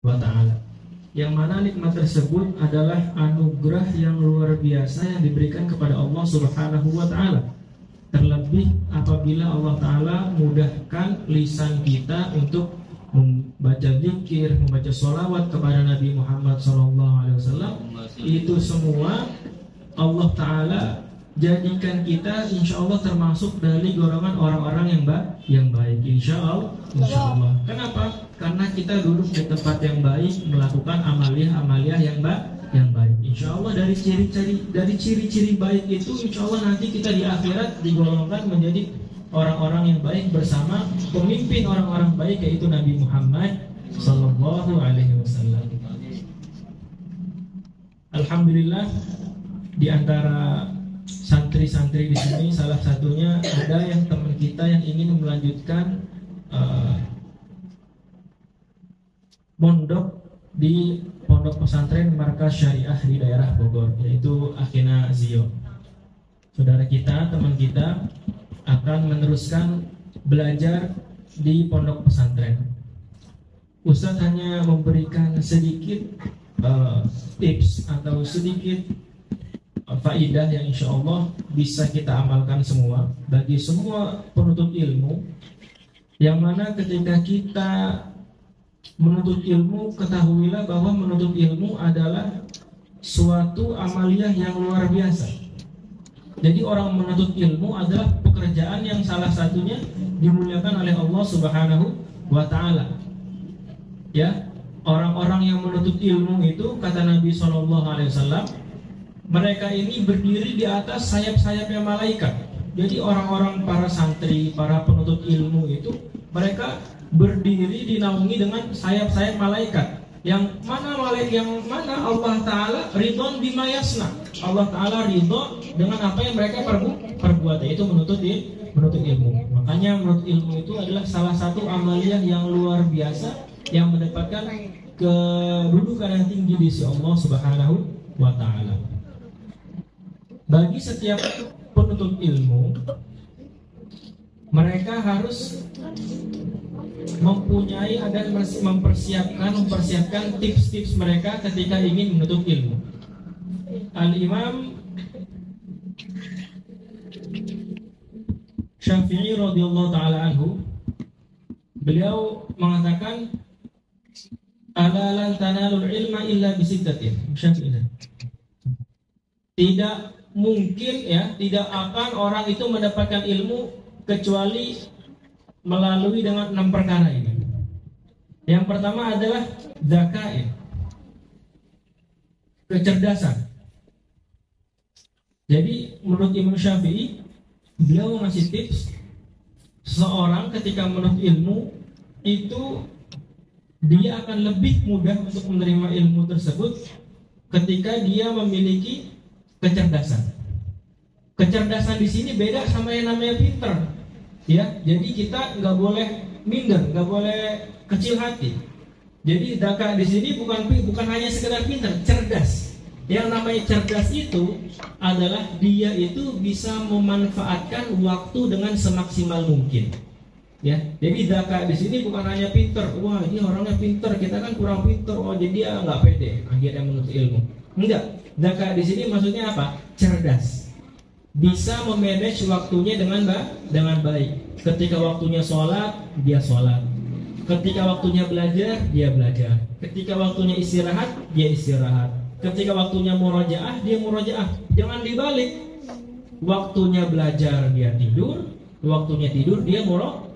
wa ta'ala. Yang mana nikmat tersebut adalah anugerah yang luar biasa yang diberikan kepada Allah Subhanahu wa ta'ala. Terlebih apabila Allah ta'ala mudahkan lisan kita untuk membaca zikir, membaca sholawat kepada Nabi Muhammad SAW. Itu semua Allah ta'ala jadikan kita insya Allah termasuk dari golongan orang-orang yang baik, insya Allah. Kenapa? Karena kita duduk di tempat yang baik, melakukan amalia yang baik. Insya Allah dari ciri-ciri baik itu, insya Allah nanti kita di akhirat digolongkan menjadi orang-orang yang baik bersama pemimpin orang-orang baik, yaitu Nabi Muhammad Sallallahu Alaihi Wasallam. Alhamdulillah, di antara santri-santri di sini salah satunya ada yang teman kita yang ingin melanjutkan mondok di pondok pesantren Markas Syariah di daerah Bogor, yaitu Akhina Zio. Saudara kita, teman kita akan meneruskan belajar di pondok pesantren. Ustaz hanya memberikan sedikit tips atau sedikit faidah yang insya Allah bisa kita amalkan semua bagi semua penuntut ilmu, yang mana ketika kita menuntut ilmu, ketahuilah bahwa menuntut ilmu adalah suatu amaliyah yang luar biasa. Jadi orang menuntut ilmu adalah pekerjaan yang salah satunya dimuliakan oleh Allah Subhanahu wa ta'ala. Ya, orang-orang yang menuntut ilmu itu, kata Nabi SAW, mereka ini berdiri di atas sayap-sayapnya malaikat. Jadi orang-orang para santri, para penuntut ilmu itu, mereka berdiri dinaungi dengan sayap-sayap malaikat. Yang mana Allah Ta'ala ridhon bima yasna. Allah Ta'ala ridho dengan apa yang mereka perbuat, yaitu menuntut ilmu. Makanya menuntut ilmu itu adalah salah satu amaliyah yang luar biasa yang mendapatkan kedudukan yang tinggi di sisi Allah Subhanahu wa Ta'ala. Bagi setiap penuntut ilmu, mereka harus mempunyai dan mempersiapkan tips-tips mereka ketika ingin menuntut ilmu. Al-Imam Syafi'i radhiyallahu ta'ala anhu, beliau mengatakan, ala lan tanalul ilma illa bisittatin. Syafi'i. Tidak mungkin, ya, tidak akan orang itu mendapatkan ilmu kecuali melalui dengan 6 perkara ini. Yang pertama adalah zakai, kecerdasan. Jadi menurut Imam Syafi'i, beliau ngasih tips seseorang ketika menuntut ilmu itu dia akan lebih mudah untuk menerima ilmu tersebut ketika dia memiliki kecerdasan. Kecerdasan di sini beda sama yang namanya pinter. Ya, jadi kita nggak boleh minder, nggak boleh kecil hati. Jadi daka di sini bukan hanya sekedar pinter, cerdas. Yang namanya cerdas itu adalah dia itu bisa memanfaatkan waktu dengan semaksimal mungkin. Ya, jadi daka di sini bukan hanya pinter. Wah, ini orangnya pinter, kita kan kurang pinter. Oh, jadi dia nggak pede akhirnya menuntut ilmu. Enggak, daka di sini maksudnya apa? Cerdas. Bisa memanage waktunya dengan baik. Ketika waktunya sholat, dia sholat. Ketika waktunya belajar, dia belajar. Ketika waktunya istirahat, dia istirahat. Ketika waktunya murojaah, dia murojaah. Jangan dibalik. Waktunya belajar, dia tidur. Waktunya tidur, dia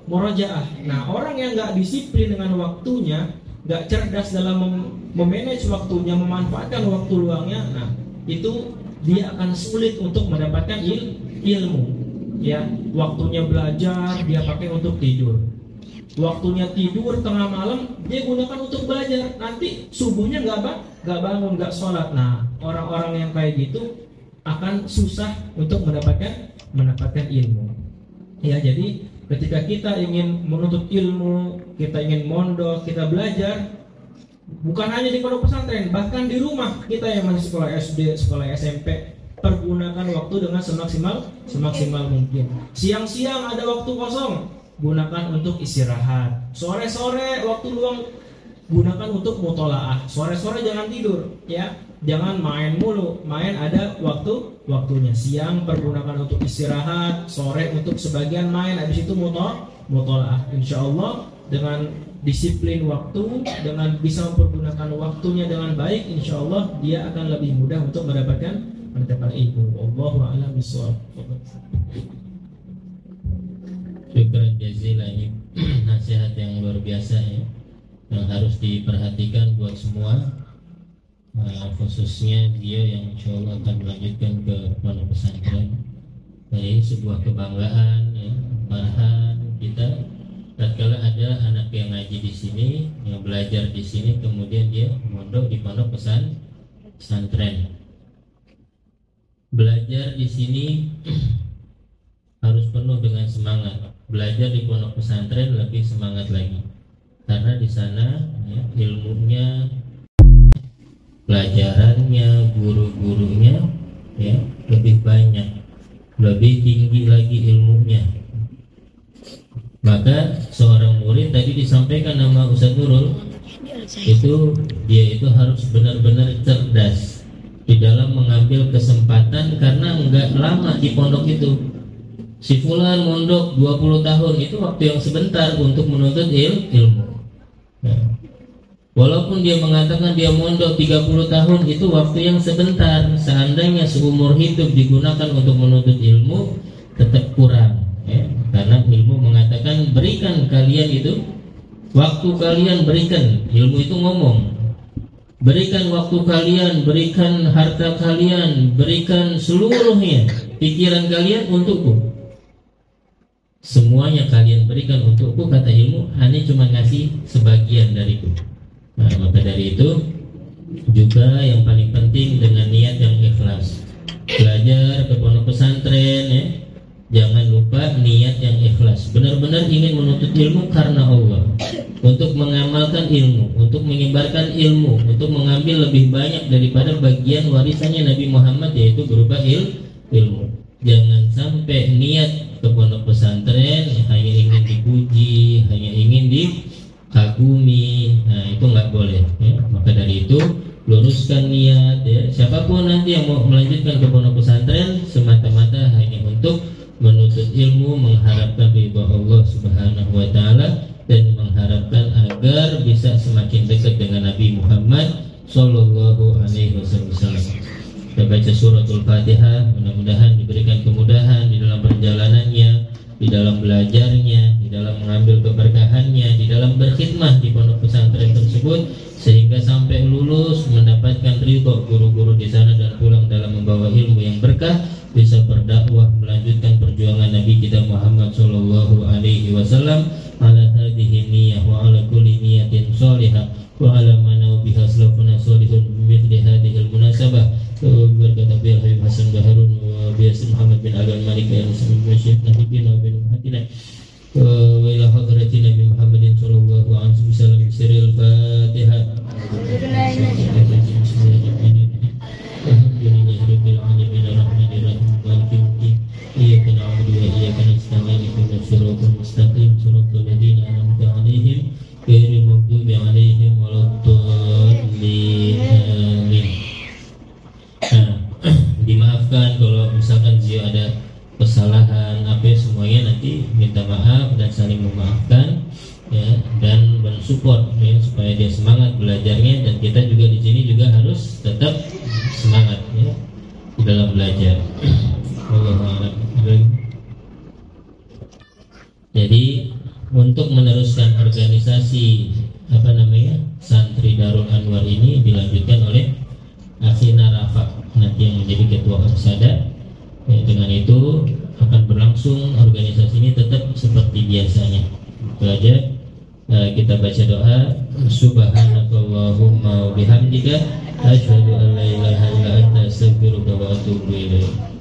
murojaah. Nah, orang yang nggak disiplin dengan waktunya, nggak cerdas dalam memanage waktunya, memanfaatkan waktu luangnya, nah itu dia akan sulit untuk mendapatkan ilmu. Ya, waktunya belajar dia pakai untuk tidur. Waktunya tidur tengah malam dia gunakan untuk belajar. Nanti subuhnya nggak bangun, nggak sholat. Nah, orang-orang yang kayak gitu akan susah untuk mendapatkan ilmu. Ya, jadi ketika kita ingin menuntut ilmu, kita ingin mondok, kita belajar, bukan hanya di pondok pesantren, bahkan di rumah kita yang masih sekolah SD, sekolah SMP, pergunakan waktu dengan semaksimal mungkin. Siang-siang ada waktu kosong, gunakan untuk istirahat. Sore-sore waktu luang gunakan untuk mutolaah. Sore-sore jangan tidur, ya. Jangan main mulu. Main ada waktunya. Siang pergunakan untuk istirahat, sore untuk sebagian main, habis itu mutolaah. Insya Allah dengan disiplin waktu, dengan bisa mempergunakan waktunya dengan baik, insya Allah dia akan lebih mudah untuk mendapatkan ilmu. Wallahu a'lam bishawab. Syukran jazilan, ini nasihat yang luar biasa ya, yang harus diperhatikan buat semua, khususnya dia yang insya Allah akan melanjutkan ke pondok pesantren. Jadi sebuah kebanggaan ya, bahan kita tatkala ada anak yang ngaji di sini, yang belajar di sini, kemudian dia mondok di pondok pesantren. Belajar di sini harus penuh dengan semangat. Belajar di pondok pesantren lebih semangat lagi, karena di sana ya, ilmunya, pelajarannya, guru-gurunya ya lebih banyak, lebih tinggi lagi ilmunya. Maka seorang murid tadi disampaikan nama Ustaz Nurul, itu dia itu harus benar-benar cerdas di dalam mengambil kesempatan, karena enggak lama di pondok itu. Si fulan mondok 20 tahun, itu waktu yang sebentar untuk menuntut ilmu. Nah, walaupun dia mengatakan dia mondok 30 tahun, itu waktu yang sebentar. Seandainya seumur hidup digunakan untuk menuntut ilmu, tetap kurang ya. Karena ilmu mengatakan berikan kalian itu waktu kalian, berikan. Ilmu itu ngomong, berikan waktu kalian, berikan harta kalian, berikan seluruhnya pikiran kalian untukku. Semuanya kalian berikan untukku, kata ilmu, hanya cuma ngasih sebagian dariku. Nah, maka dari itu juga yang paling penting dengan niat yang ikhlas. Belajar ke pondok pesantren ya, jangan lupa niat yang ikhlas. Benar-benar ingin menuntut ilmu karena Allah, untuk mengamalkan ilmu, untuk menyebarkan ilmu, untuk mengambil lebih banyak daripada bagian warisannya Nabi Muhammad, yaitu berupa ilmu. Jangan sampai niat ke pondok pesantren hanya ingin dipuji, hanya ingin dikagumi. Nah, itu nggak boleh ya. Maka dari itu luruskan niat ya. Siapapun nanti yang mau melanjutkan ke pondok pesantren semata-mata hanya untuk menuntut ilmu, mengharapkan ridha Allah Subhanahu wa taala, dan mengharapkan agar bisa semakin dekat dengan Nabi Muhammad sallallahu alaihi wasallam. Kita baca suratul Fatihah, mudah-mudahan diberikan kemudahan di dalam perjalanannya, di dalam belajarnya, di dalam mengambil keberkahannya, di dalam berkhidmah di pondok pesantren tersebut, sehingga sampai lulus mendapatkan ridho guru-guru di sana dan pulang dalam membawa ilmu yang berkah, bisa berdakwah melanjutkan perjuangan Nabi kita Muhammad sallallahu alaihi wasallam ala hadhihi niyyah wa ala kulli niyatin shalihah wa ala mana biha salafuna salihun bimithli hadhihi al-munasabah. Berkata Nabi Habib Hasan Baharun wa biasa Muhammad bin Al Malik yang Syekh Nahibin wa bin Muhammad wa ila hadratin Nabi Muhammadin sallallahu alaihi wasallam sirril Fatihah. Alhamdulillahirabbil alamin arrahmanir rahim maliki yaumiddin iyyaka na'budu wa iyyaka nasta'in ihdinas siratal mustaqim siratal ladzina an'amta 'alaihim ghairil maghdubi 'alaihim waladdallin. Amin. Nah, dimaafkan kalau misalkan Zio ada kesalahan apa semuanya, nanti minta maaf dan saling memaafkan ya, dan mensupport ya, supaya dia semangat belajarnya, dan kita juga di sini juga harus tetap semangat ya di dalam belajar. Jadi untuk meneruskan organisasi santri Darul Anwar ini dilanjutkan oleh Akhina Rafa nanti yang menjadi ketua Aksada. Dengan itu akan berlangsung organisasi ini tetap seperti biasanya. Itu aja. Kita baca doa. Subhanakallahumma wa bihamdika asyhadu an la ilaha illa anta astaghfiruka wa atubu ilaik.